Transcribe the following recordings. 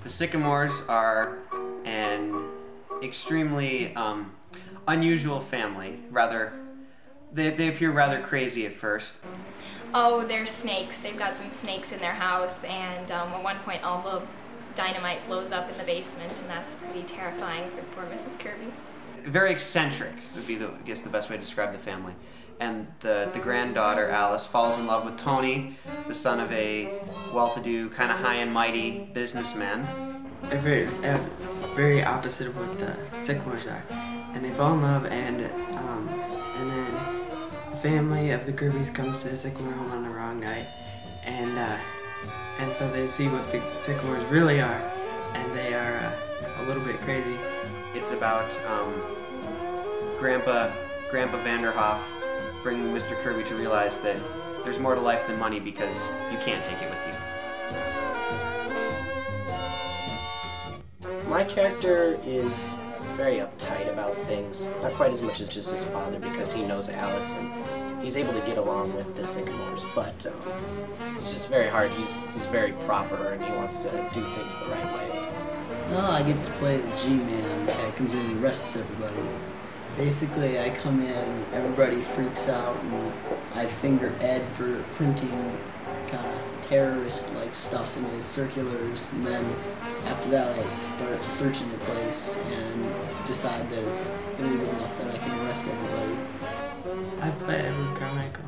The Sycamores are an extremely unusual family. They appear rather crazy at first. Oh, they're snakes. They've got some snakes in their house, and at one point all the dynamite blows up in the basement, and that's pretty terrifying for poor Mrs. Kirby. Very eccentric would be, I guess, the best way to describe the family. And the granddaughter, Alice, falls in love with Tony, the son of a well-to-do, kind of high and mighty businessman. They're very opposite of what the Sycamores are. And they fall in love, and then the family of the Kirbys comes to the Sycamore home on the wrong night, and so they see what the Sycamores really are, and they are a little bit crazy. It's about Grandpa Vanderhoff bringing Mr. Kirby to realize that there's more to life than money because you can't take it with you. My character is very uptight about things, not quite as much as just his father because he knows Alice and he's able to get along with the Sycamores, but it's just very hard. He's very proper and he wants to do things the right way. Oh, I get to play the G-Man. The guy comes in and arrests everybody. Basically, I come in, everybody freaks out, and I finger Ed for printing kind of terrorist-like stuff in his circulars, and then after that I start searching the place and decide that it's illegal enough that I can arrest everybody. I play Edward Carmichael.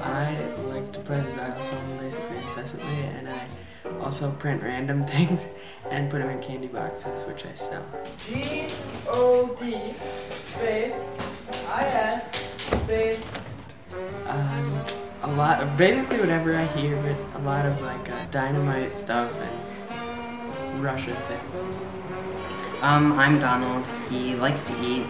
I like to play the xylophone basically incessantly, and I also print random things and put them in candy boxes, which I sell. G-O-D space I-S space. A lot of basically whatever I hear, but a lot of like dynamite stuff and Russian things. I'm Donald. He likes to eat,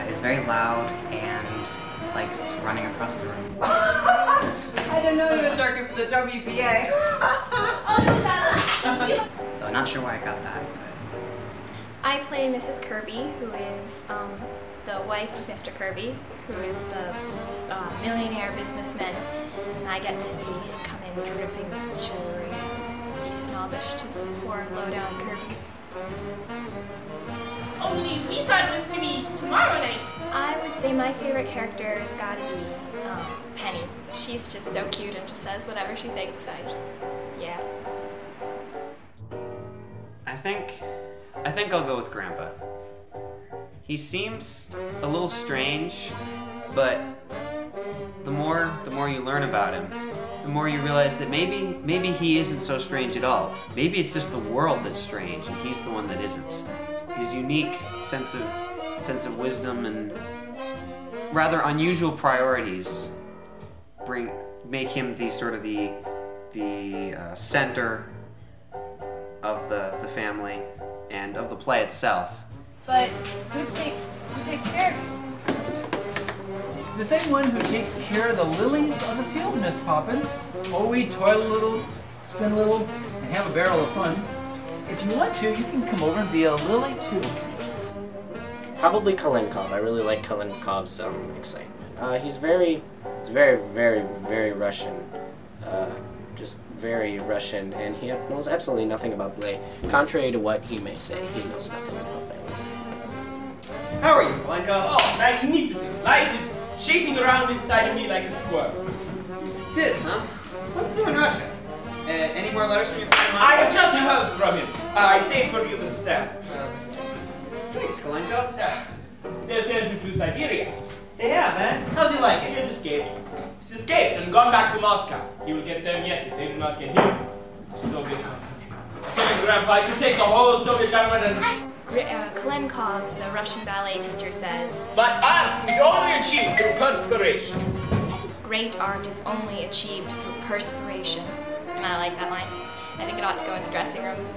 is very loud, and likes running across the room. I didn't know you was working for the WPA. So I'm not sure why I got that, but... I play Mrs. Kirby, who is the wife of Mr. Kirby, who is the millionaire businessman, and I get to come in dripping with jewelry and be snobbish to the poor, low-down Kirbys. Only we thought it was to be tomorrow night. I would say my favorite character has got to be Penny. She's just so cute and just says whatever she thinks. Yeah. I think I'll go with Grandpa. He seems a little strange, but the more you learn about him, the more you realize that maybe he isn't so strange at all. Maybe it's just the world that's strange and he's the one that isn't. His unique sense of wisdom and rather unusual priorities make him the center of the family and of the play itself. But who takes care of you? The same one who takes care of the lilies of the field, Miss Poppins. Oh, we toil a little, spin a little, and have a barrel of fun. If you want to, you can come over and be a lily too. Probably Kalenkov. I really like Kalenkov's excitement. He's very, very Russian. Just very Russian, and he knows absolutely nothing about ballet. Contrary to what he may say, he knows nothing about ballet. How are you, Kalenkov? Oh, magnificent. Life is chasing around inside of me like a squirrel. It is, huh? What's new in Russia? Any more letters from your friend? I have just heard from him. I saved for you the stamp. Thanks, Kalenkov. They sent him to Siberia. They have, man. How's he like He it? has escaped. He's escaped and gone back to Moscow. He will get them yet if they do not get him. Soviet government. Tell me, Grandpa, I could take the whole Soviet government and... Kalenkov, the Russian ballet teacher, says, But art is only achieved through perspiration. great art is only achieved through perspiration. And I like that line. I think it ought to go in the dressing rooms.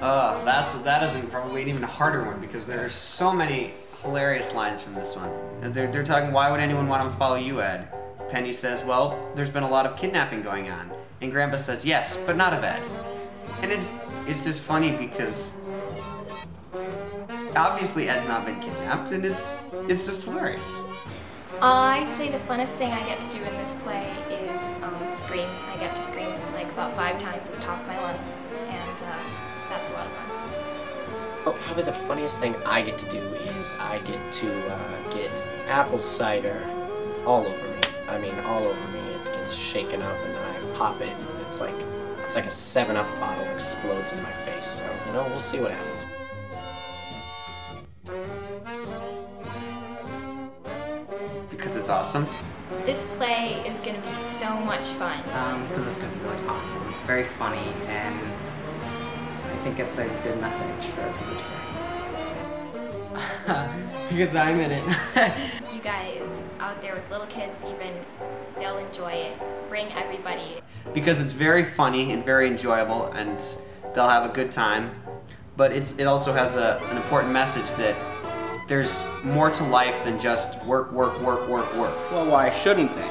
That isn't probably an even harder one because there are so many hilarious lines from this one. They're talking, why would anyone want to follow you, Ed? Penny says, well, there's been a lot of kidnapping going on. And Grandpa says, yes, but not of Ed. And it's just funny because obviously Ed's not been kidnapped, and it's it's just hilarious. I'd say the funnest thing I get to do in this play is scream. I get to scream like about 5 times at the top of my lungs, and that's a lot of fun. Well, probably the funniest thing I get to do is I get to get apple cider all over me. I mean, all over me. It gets shaken up, and then I pop it, and it's like a 7-Up bottle explodes in my face. So, you know, we'll see what happens. Because it's awesome. This play is going to be so much fun. Because it's going to be really awesome, very funny, and I think it's a good message for people to hear. Because I'm in it. You guys out there with little kids even, they'll enjoy it. Bring everybody. Because it's very funny and very enjoyable, and they'll have a good time. But it also has an important message that there's more to life than just work, work, work, work, work. Well, why shouldn't they?